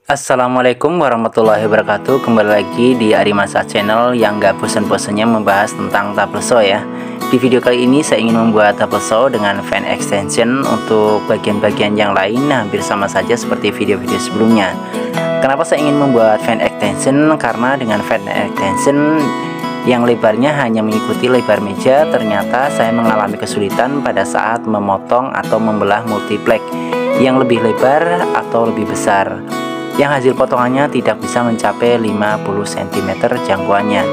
Assalamualaikum warahmatullahi wabarakatuh. Kembali lagi di Arimasa Channel yang gak bosan-bosannya membahas tentang tabel saw ya. Di video kali ini saya ingin membuat tabel saw dengan fan extension. Untuk bagian-bagian yang lain hampir sama saja seperti video-video sebelumnya. Kenapa saya ingin membuat fan extension? Karena dengan fan extension yang lebarnya hanya mengikuti lebar meja, ternyata saya mengalami kesulitan pada saat memotong atau membelah multiplex yang lebih lebar atau lebih besar, yang hasil potongannya tidak bisa mencapai 50 cm jangkauannya.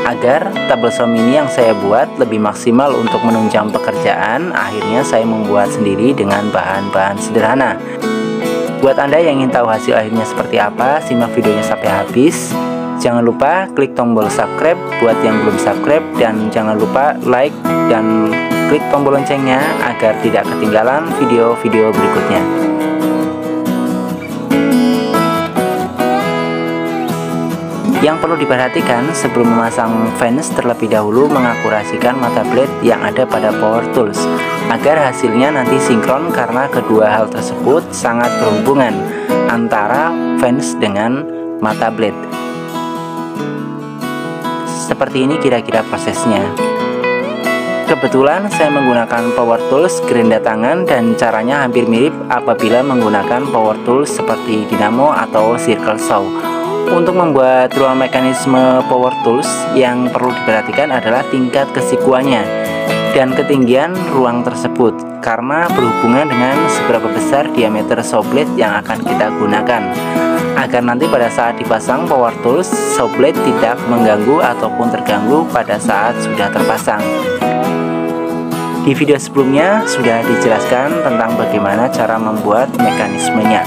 Agar tabel saw mini yang saya buat lebih maksimal untuk menunjang pekerjaan, akhirnya saya membuat sendiri dengan bahan-bahan sederhana. Buat Anda yang ingin tahu hasil akhirnya seperti apa, simak videonya sampai habis. Jangan lupa klik tombol subscribe buat yang belum subscribe, dan jangan lupa like dan klik tombol loncengnya agar tidak ketinggalan video-video berikutnya. Yang perlu diperhatikan sebelum memasang fans, terlebih dahulu mengakurasikan mata blade yang ada pada power tools agar hasilnya nanti sinkron, karena kedua hal tersebut sangat berhubungan antara fans dengan mata blade. Seperti ini kira-kira prosesnya. Kebetulan saya menggunakan power tools gerinda tangan, dan caranya hampir mirip apabila menggunakan power tools seperti dinamo atau circle saw. Untuk membuat ruang mekanisme power tools, yang perlu diperhatikan adalah tingkat kesikuannya dan ketinggian ruang tersebut, karena berhubungan dengan seberapa besar diameter saw blade yang akan kita gunakan, agar nanti pada saat dipasang power tools, saw blade tidak mengganggu ataupun terganggu pada saat sudah terpasang. Di video sebelumnya sudah dijelaskan tentang bagaimana cara membuat mekanismenya.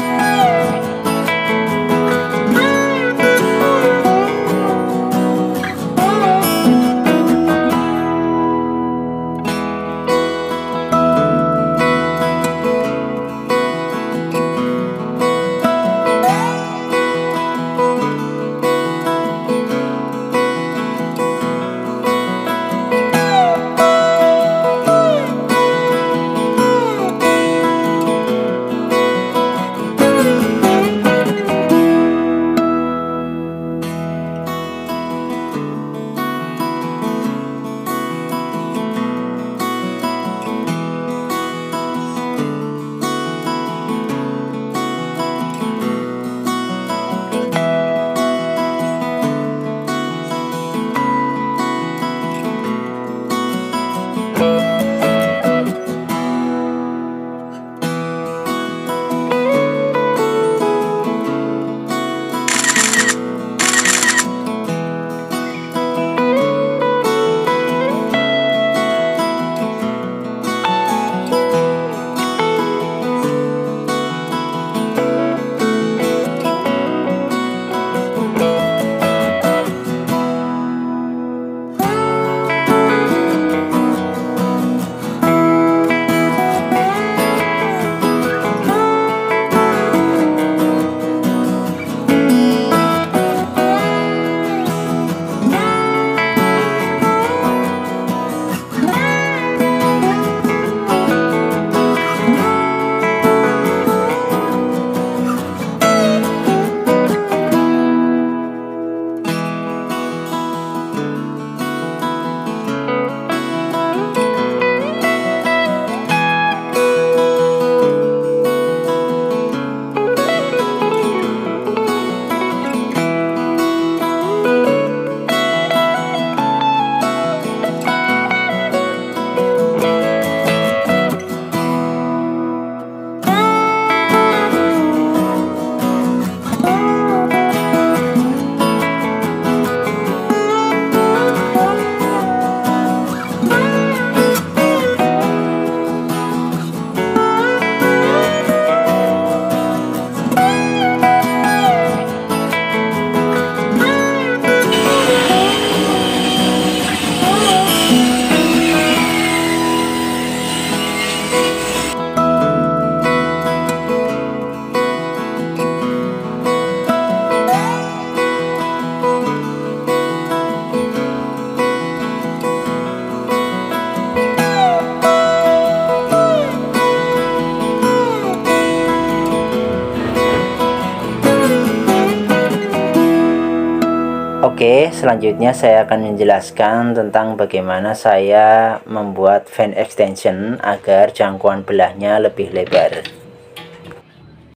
Oke, selanjutnya saya akan menjelaskan tentang bagaimana saya membuat fan extension agar jangkauan belahnya lebih lebar.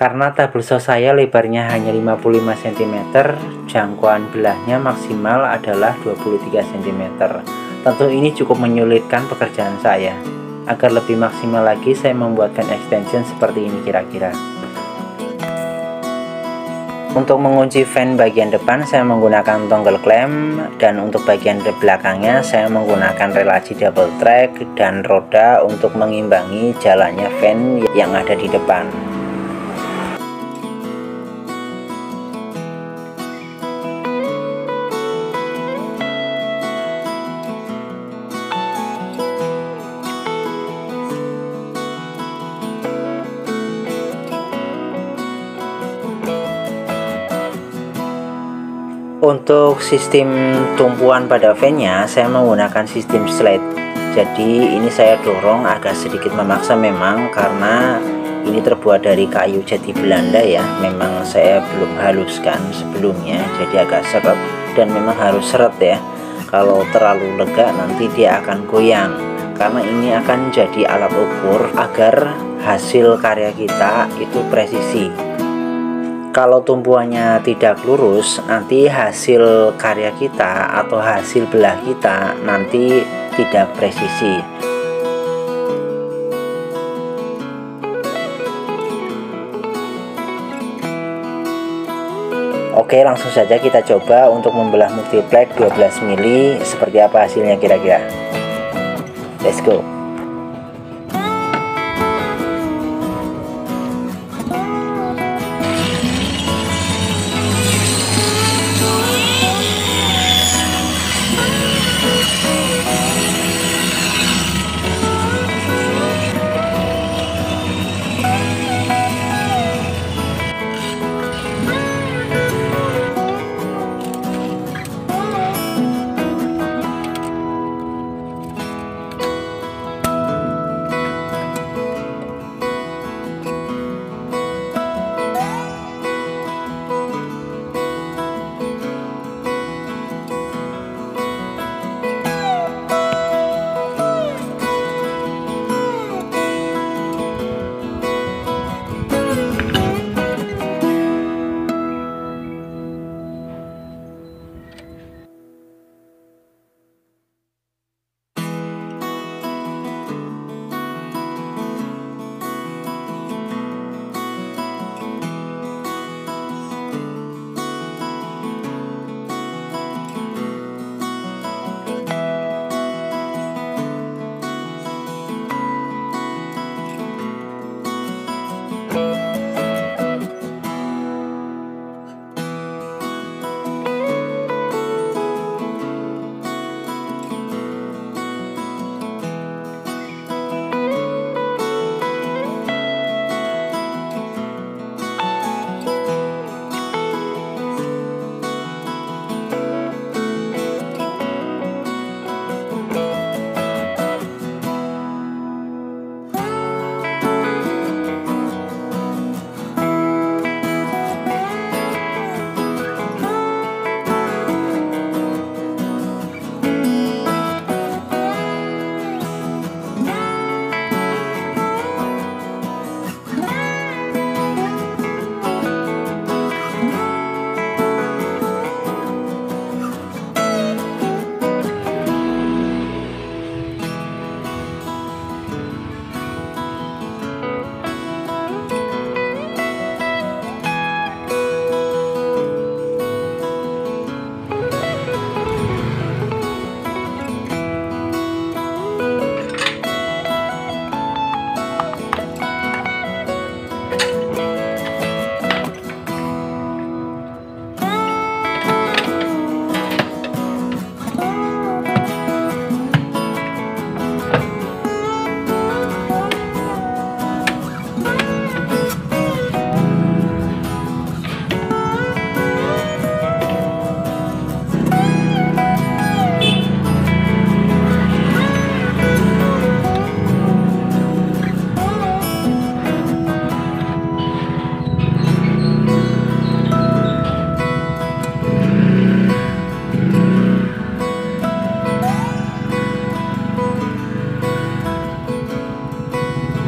Karena tabel saw saya lebarnya hanya 55 cm, jangkauan belahnya maksimal adalah 23 cm. Tentu ini cukup menyulitkan pekerjaan saya. Agar lebih maksimal lagi, saya membuat fan extension seperti ini kira-kira. Untuk mengunci fan bagian depan saya menggunakan toggle clamp, dan untuk bagian belakangnya saya menggunakan relasi double track dan roda untuk mengimbangi jalannya fan yang ada di depan. Untuk sistem tumpuan pada fan-nya saya menggunakan sistem slide. Jadi ini saya dorong agak sedikit memaksa memang, karena ini terbuat dari kayu jati Belanda ya. Memang saya belum haluskan sebelumnya, jadi agak seret, dan memang harus seret ya. Kalau terlalu lega nanti dia akan goyang, karena ini akan jadi alat ukur agar hasil karya kita itu presisi. Kalau tumpuannya tidak lurus, nanti hasil karya kita atau hasil belah kita nanti tidak presisi. Oke, langsung saja kita coba untuk membelah multiplex 12 mili. Seperti apa hasilnya kira-kira? Let's go.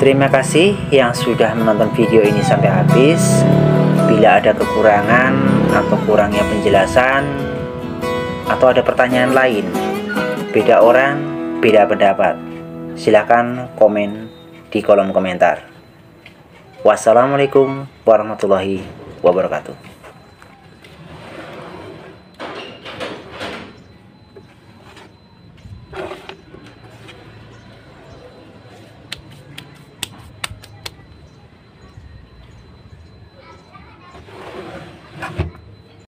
Terima kasih yang sudah menonton video ini sampai habis. Bila ada kekurangan atau kurangnya penjelasan atau ada pertanyaan lain, beda orang, beda pendapat, silahkan komen di kolom komentar. Wassalamualaikum warahmatullahi wabarakatuh.